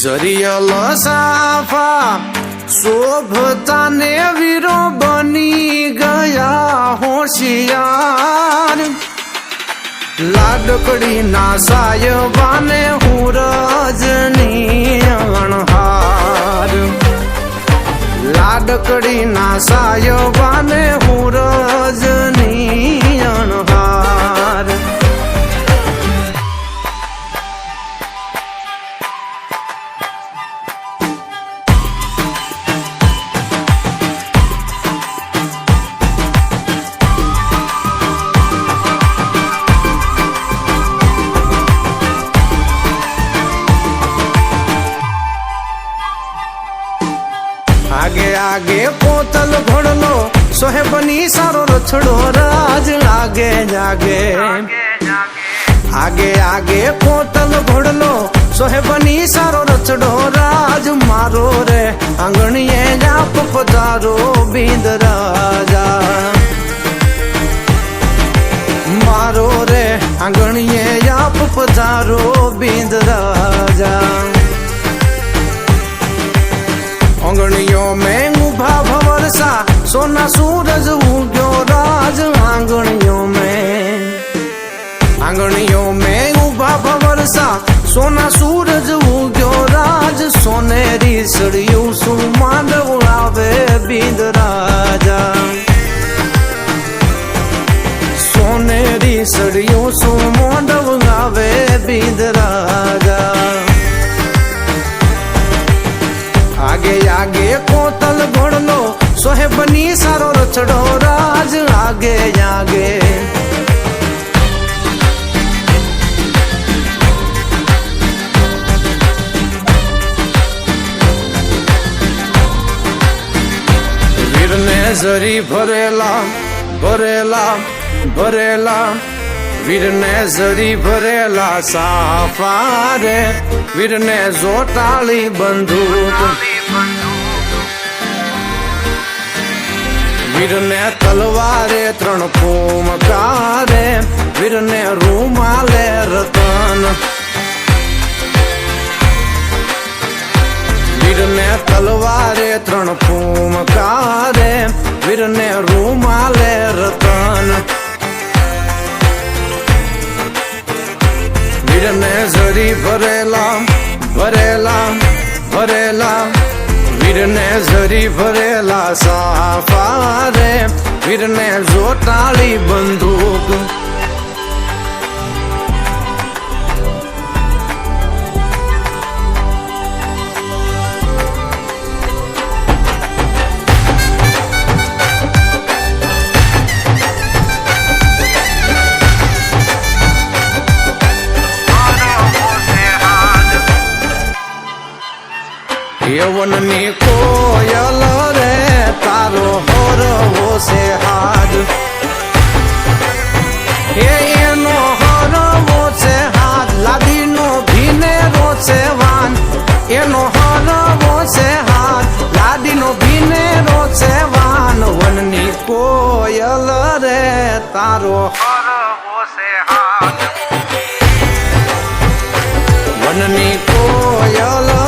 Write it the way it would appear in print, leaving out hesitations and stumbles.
જરિયલ સાફા શોભતા ને વીરો બની ગયા હોશિયાર લાડકડી ના સાયબાને હું રજની અણહાર લાડકડી ના સાયબાને હું રજની અણહાર आगे आगे पोतल घोड़लो सोहेबनी सारो रछड़ो राज आगे जागे आगे आगे पोतल घोड़लो सोहेबनी सारो रछड़ो राज मारो रे आंगणिये जाप पधारो बींद राजा मारो रे आंगणिये जाप पधारो बींद राजा आंगणियों में उभा भवरसा सोना सूरज उग्यो राज आंगणियों में उभा भवरसा सोना सूरज उग्यो राज सोनेरी सड़ियों सुमांड उड़ावे बींद राजा सोनेरी सड़ियों सुमांड उड़ावे बींद राजा आगे आगे कोतल घोड़लो सोहेबनी सारो रछड़ो राज आगे आगे वीर ने जरी भरेला भरेला भरेला वीर ने जरी भरेला साफा रे वीर ने जोटाली बंदूक वीर ने तलवारे त्रण फूमकारे वीर ने रूमाले रतन वीर ने तलवारे त्रण फूमकारे वीर ने रूमाले रतन वीर ने जरी भरेला भरेला भरेला वीर ने जरी भरेला साफा रे वीर ने जोटाली बंदूक यवननी कोयल रे तारो हरवो से हाथ एनो हरवो से हाथ लादीनो भीने रो से वान एनो हरवो से हाथ लादीनो भीने रो से वान वननी कोयल रे तारो हरवो से हाथ वननी कोयल